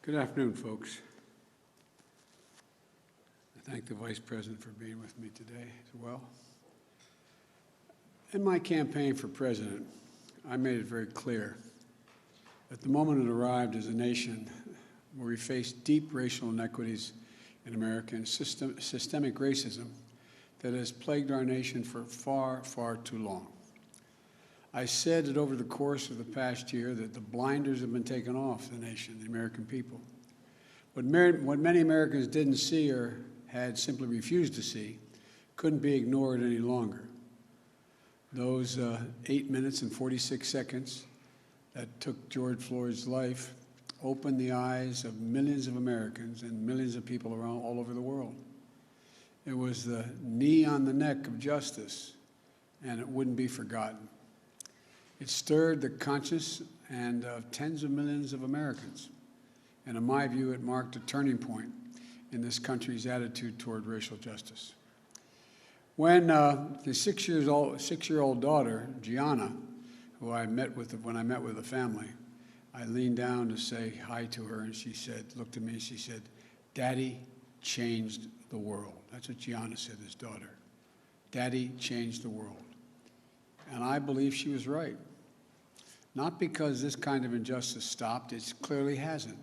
Good afternoon, folks. I thank the Vice President for being with me today as well. In my campaign for president, I made it very clear that the moment it arrived as a nation where we faced deep racial inequities in America and systemic racism that has plagued our nation for far, far too long. I said that over the course of the past year that the blinders have been taken off the nation, the American people. What many Americans didn't see or had simply refused to see couldn't be ignored any longer. Those 8 minutes and 46 seconds that took George Floyd's life opened the eyes of millions of Americans and millions of people around all over the world. It was the knee on the neck of justice, and it wouldn't be forgotten. It stirred the conscience and of tens of millions of Americans. And in my view, it marked a turning point in this country's attitude toward racial justice. When the six-year-old daughter, Gianna, who I met with when I met with the family, I leaned down to say hi to her, and she said, looked at me, and she said, "Daddy changed the world." That's what Gianna said, his daughter. Daddy changed the world. And I believe she was right. Not because this kind of injustice stopped, it clearly hasn't,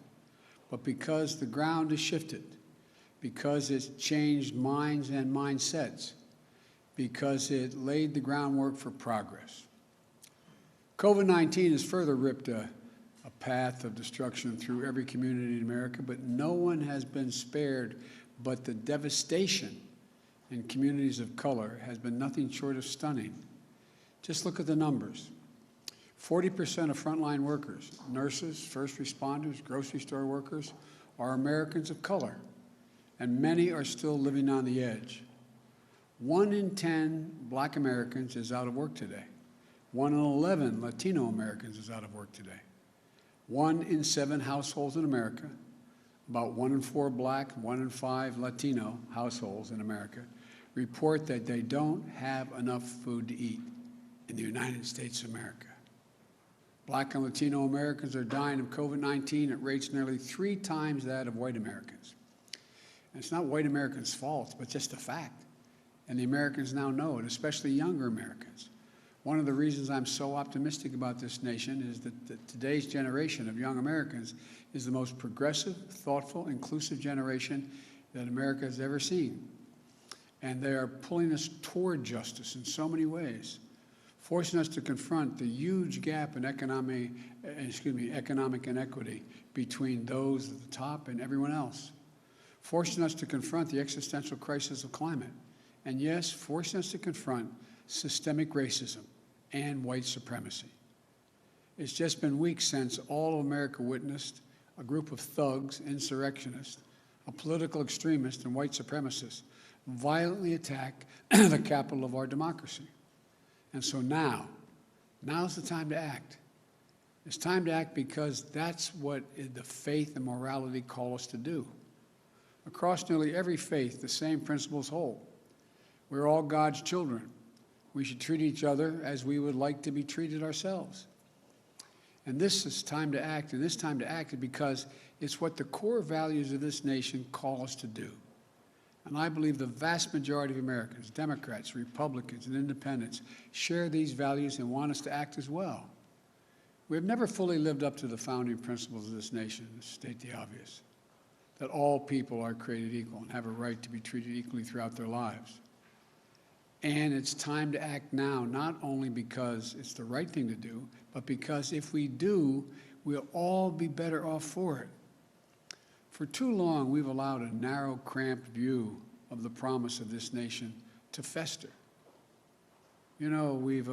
but because the ground has shifted, because it's changed minds and mindsets, because it laid the groundwork for progress. COVID-19 has further ripped a path of destruction through every community in America, but no one has been spared, but the devastation in communities of color has been nothing short of stunning. Just look at the numbers. 40% of frontline workers, nurses, first responders, grocery store workers, are Americans of color, and many are still living on the edge. 1 in 10 Black Americans is out of work today. 1 in 11 Latino Americans is out of work today. 1 in 7 households in America, about 1 in 4 Black, 1 in 5 Latino households in America, report that they don't have enough food to eat in the United States of America. Black and Latino Americans are dying of COVID-19 at rates nearly 3 times that of white Americans. And it's not white Americans' fault, but just a fact. And the Americans now know it, especially younger Americans. One of the reasons I'm so optimistic about this nation is that today's generation of young Americans is the most progressive, thoughtful, inclusive generation that America has ever seen. And they are pulling us toward justice in so many ways, forcing us to confront the huge gap in economic inequity between those at the top and everyone else, forcing us to confront the existential crisis of climate, and yes, forcing us to confront systemic racism and white supremacy. It's just been weeks since all of America witnessed a group of thugs, insurrectionists, a political extremist, and white supremacists violently attack the capital of our democracy. And so now's the time to act. It's time to act because that's what the faith and morality call us to do. Across nearly every faith, the same principles hold. We're all God's children. We should treat each other as we would like to be treated ourselves. And this is time to act, and this time to act is because it's what the core values of this nation call us to do. And I believe the vast majority of Americans, Democrats, Republicans, and Independents, share these values and want us to act as well. We have never fully lived up to the founding principles of this nation, to state the obvious, that all people are created equal and have a right to be treated equally throughout their lives. And it's time to act now, not only because it's the right thing to do, but because if we do, we'll all be better off for it. For too long, we've allowed a narrow, cramped view of the promise of this nation to fester. You know, we've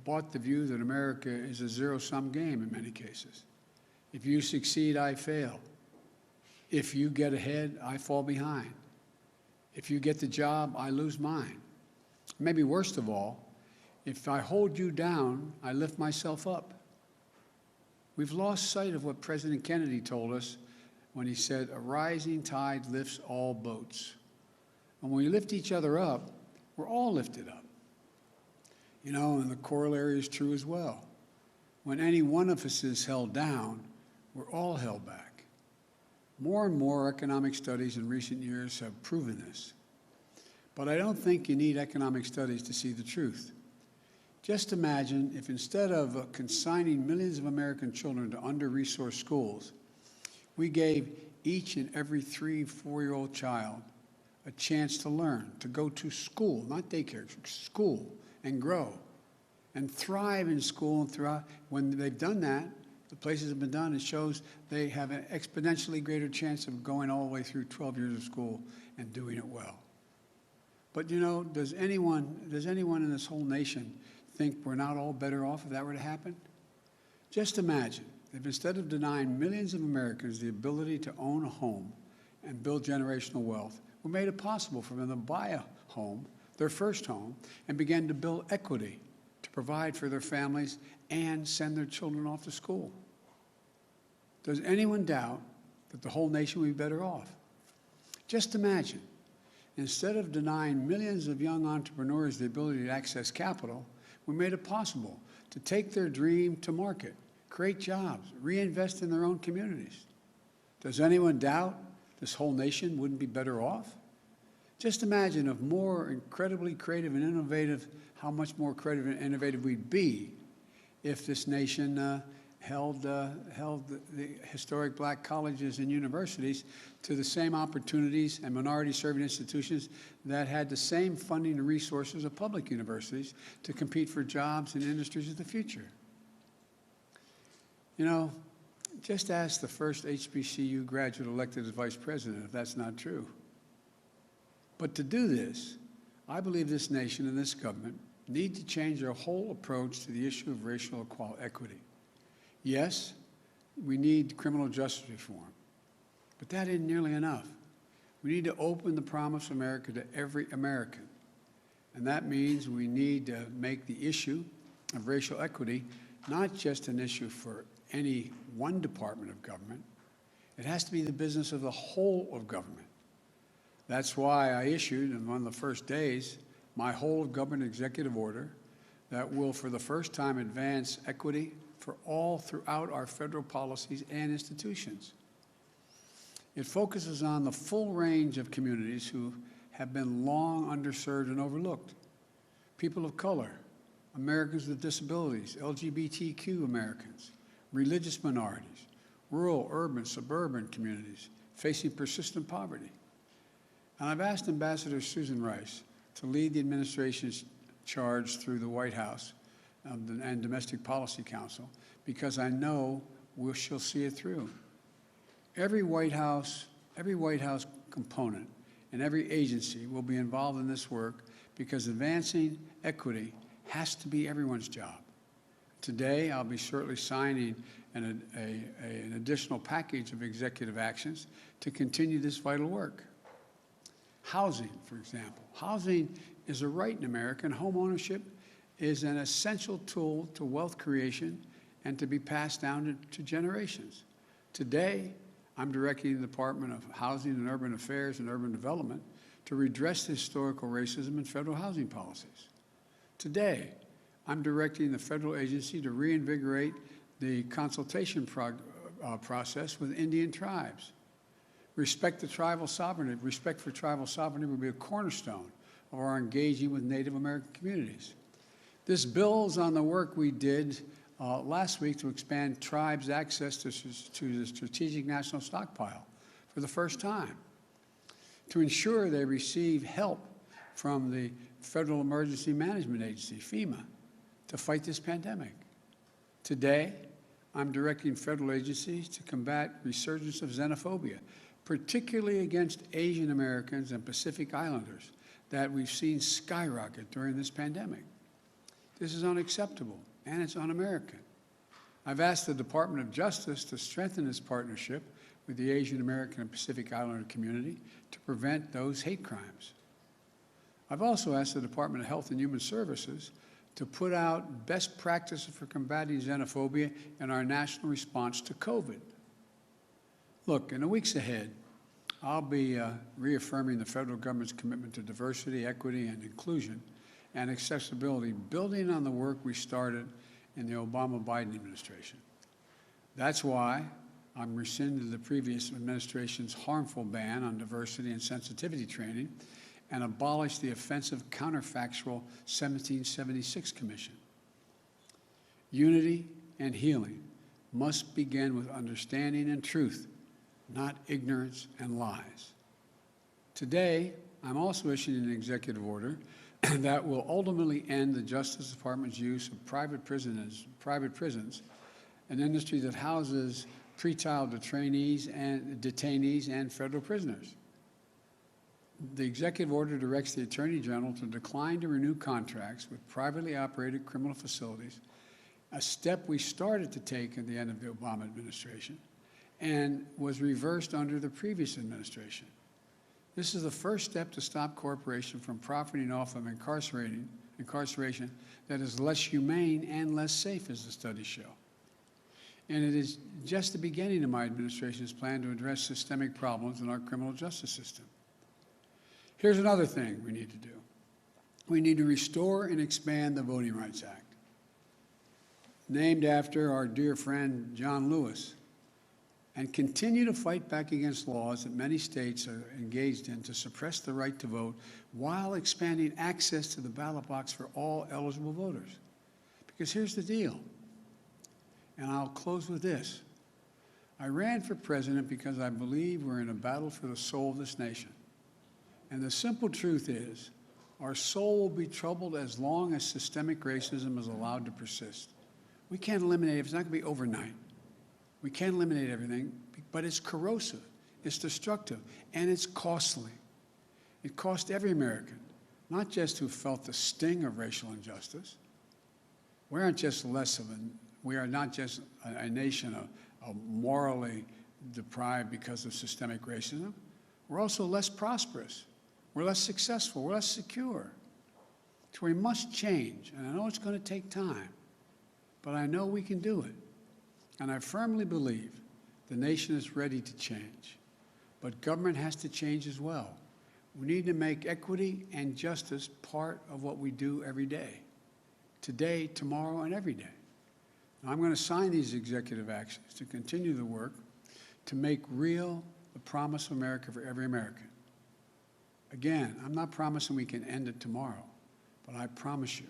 bought the view that America is a zero-sum game in many cases. If you succeed, I fail. If you get ahead, I fall behind. If you get the job, I lose mine. Maybe worst of all, if I hold you down, I lift myself up. We've lost sight of what President Kennedy told us when he said, "A rising tide lifts all boats." And when we lift each other up, we're all lifted up. You know, and the corollary is true as well. When any one of us is held down, we're all held back. More and more economic studies in recent years have proven this. But I don't think you need economic studies to see the truth. Just imagine if instead of consigning millions of American children to under-resourced schools, we gave each and every 3- or 4-year-old child a chance to learn, to go to school, not daycare, school, and grow, and thrive in school and throughout. When they've done that, the places have been done, it shows they have an exponentially greater chance of going all the way through 12 years of school and doing it well. But you know, does anyone in this whole nation think we're not all better off if that were to happen? Just imagine if instead of denying millions of Americans the ability to own a home and build generational wealth, we made it possible for them to buy a home, their first home, and begin to build equity to provide for their families and send their children off to school. Does anyone doubt that the whole nation would be better off? Just imagine, instead of denying millions of young entrepreneurs the ability to access capital, we made it possible to take their dream to market, create jobs, reinvest in their own communities. Does anyone doubt this whole nation wouldn't be better off? Just imagine if more incredibly creative and innovative, how much more creative and innovative we'd be if this nation held the historic black colleges and universities to the same opportunities and minority-serving institutions that had the same funding and resources of public universities to compete for jobs in industries of the future. You know, just ask the first HBCU graduate elected as vice president if that's not true. But to do this, I believe this nation and this government need to change their whole approach to the issue of racial equity. Yes, we need criminal justice reform, but that isn't nearly enough. We need to open the promise of America to every American, and that means we need to make the issue of racial equity not just an issue for any one department of government. It has to be the business of the whole of government. That's why I issued, on one of the first days, my whole of government executive order that will, for the first time, advance equity for all throughout our federal policies and institutions. It focuses on the full range of communities who have been long underserved and overlooked. People of color, Americans with disabilities, LGBTQ Americans, religious minorities, rural, urban, suburban communities facing persistent poverty. And I've asked Ambassador Susan Rice to lead the administration's charge through the White House and Domestic Policy Council, because I know she'll see it through. Every White House component and every agency will be involved in this work because advancing equity has to be everyone's job. Today, I'll be shortly signing an additional package of executive actions to continue this vital work. Housing, for example. Housing is a right in America, and home ownership is an essential tool to wealth creation and to be passed down to generations. Today, I'm directing the Department of Housing and Urban Affairs and Urban Development to redress historical racism in federal housing policies. Today, I'm directing the federal agency to reinvigorate the consultation process with Indian tribes. Respect for tribal sovereignty will be a cornerstone of our engaging with Native American communities. This builds on the work we did last week to expand tribes' access to the Strategic National Stockpile for the first time, to ensure they receive help from the Federal Emergency Management Agency, FEMA, to fight this pandemic. Today, I'm directing federal agencies to combat resurgence of xenophobia, particularly against Asian Americans and Pacific Islanders that we've seen skyrocket during this pandemic. This is unacceptable, and it's un-American. I've asked the Department of Justice to strengthen its partnership with the Asian American and Pacific Islander community to prevent those hate crimes. I've also asked the Department of Health and Human Services to put out best practices for combating xenophobia in our national response to COVID. Look, in the weeks ahead, I'll be reaffirming the federal government's commitment to diversity, equity, and inclusion and accessibility, building on the work we started in the Obama-Biden administration. That's why I'm rescinded the previous administration's harmful ban on diversity and sensitivity training and abolish the offensive counterfactual 1776 Commission. Unity and healing must begin with understanding and truth, not ignorance and lies. Today, I'm also issuing an executive order that will ultimately end the Justice Department's use of private prisons, an industry that houses pretrial detainees and federal prisoners. The executive order directs the Attorney General to decline to renew contracts with privately operated criminal facilities, a step we started to take at the end of the Obama administration and was reversed under the previous administration. This is the first step to stop corporations from profiting off of incarceration that is less humane and less safe, as the studies show. And it is just the beginning of my administration's plan to address systemic problems in our criminal justice system. Here's another thing we need to do. We need to restore and expand the Voting Rights Act, named after our dear friend John Lewis, and continue to fight back against laws that many states are engaged in to suppress the right to vote while expanding access to the ballot box for all eligible voters. Because here's the deal, and I'll close with this. I ran for president because I believe we're in a battle for the soul of this nation. And the simple truth is, our soul will be troubled as long as systemic racism is allowed to persist. We can't eliminate it. It's not going to be overnight. We can't eliminate everything, but it's corrosive, it's destructive, and it's costly. It cost every American, not just who felt the sting of racial injustice. We are not just a nation of morally deprived because of systemic racism. We're also less prosperous. We're less successful. We're less secure. So we must change, and I know it's going to take time, but I know we can do it. And I firmly believe the nation is ready to change, but government has to change as well. We need to make equity and justice part of what we do every day, today, tomorrow, and every day. Now, I'm going to sign these executive actions to continue the work to make real the promise of America for every American. Again, I'm not promising we can end it tomorrow, but I promise you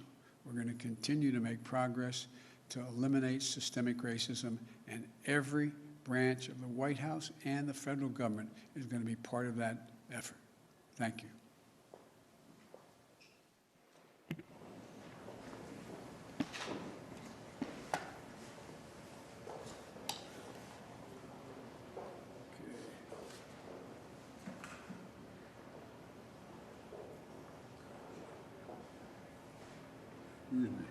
we're going to continue to make progress to eliminate systemic racism, and every branch of the White House and the federal government is going to be part of that effort. Thank you. Excuse me.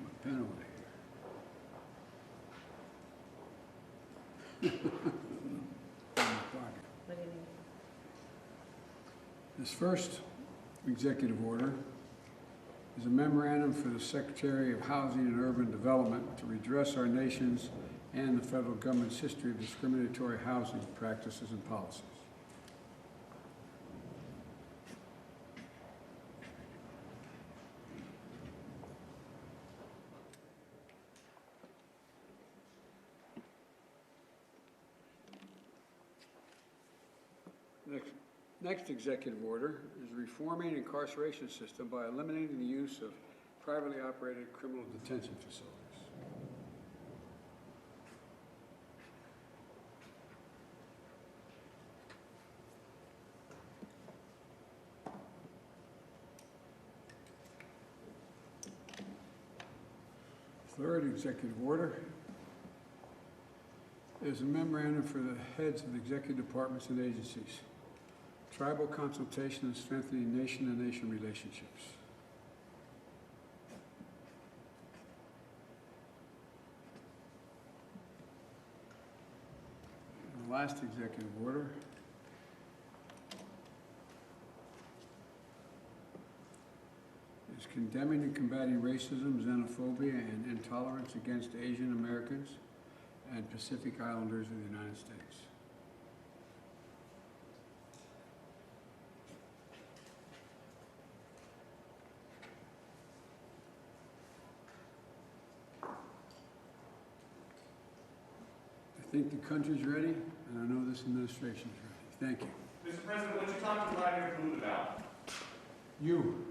My pen away. This first executive order is a memorandum for the Secretary of Housing and Urban Development to redress our nation's and the federal government's history of discriminatory housing practices and policies. Next executive order is reforming the incarceration system by eliminating the use of privately operated criminal detention facilities. Third executive order is a memorandum for the heads of the executive departments and agencies. Tribal consultation and strengthening nation-to-nation relationships. And the last executive order is condemning and combating racism, xenophobia, and intolerance against Asian Americans and Pacific Islanders of the United States. I think the country's ready, and I know this administration's ready. Thank you. Mr. President, what you talked to Vladimir Putin about? You.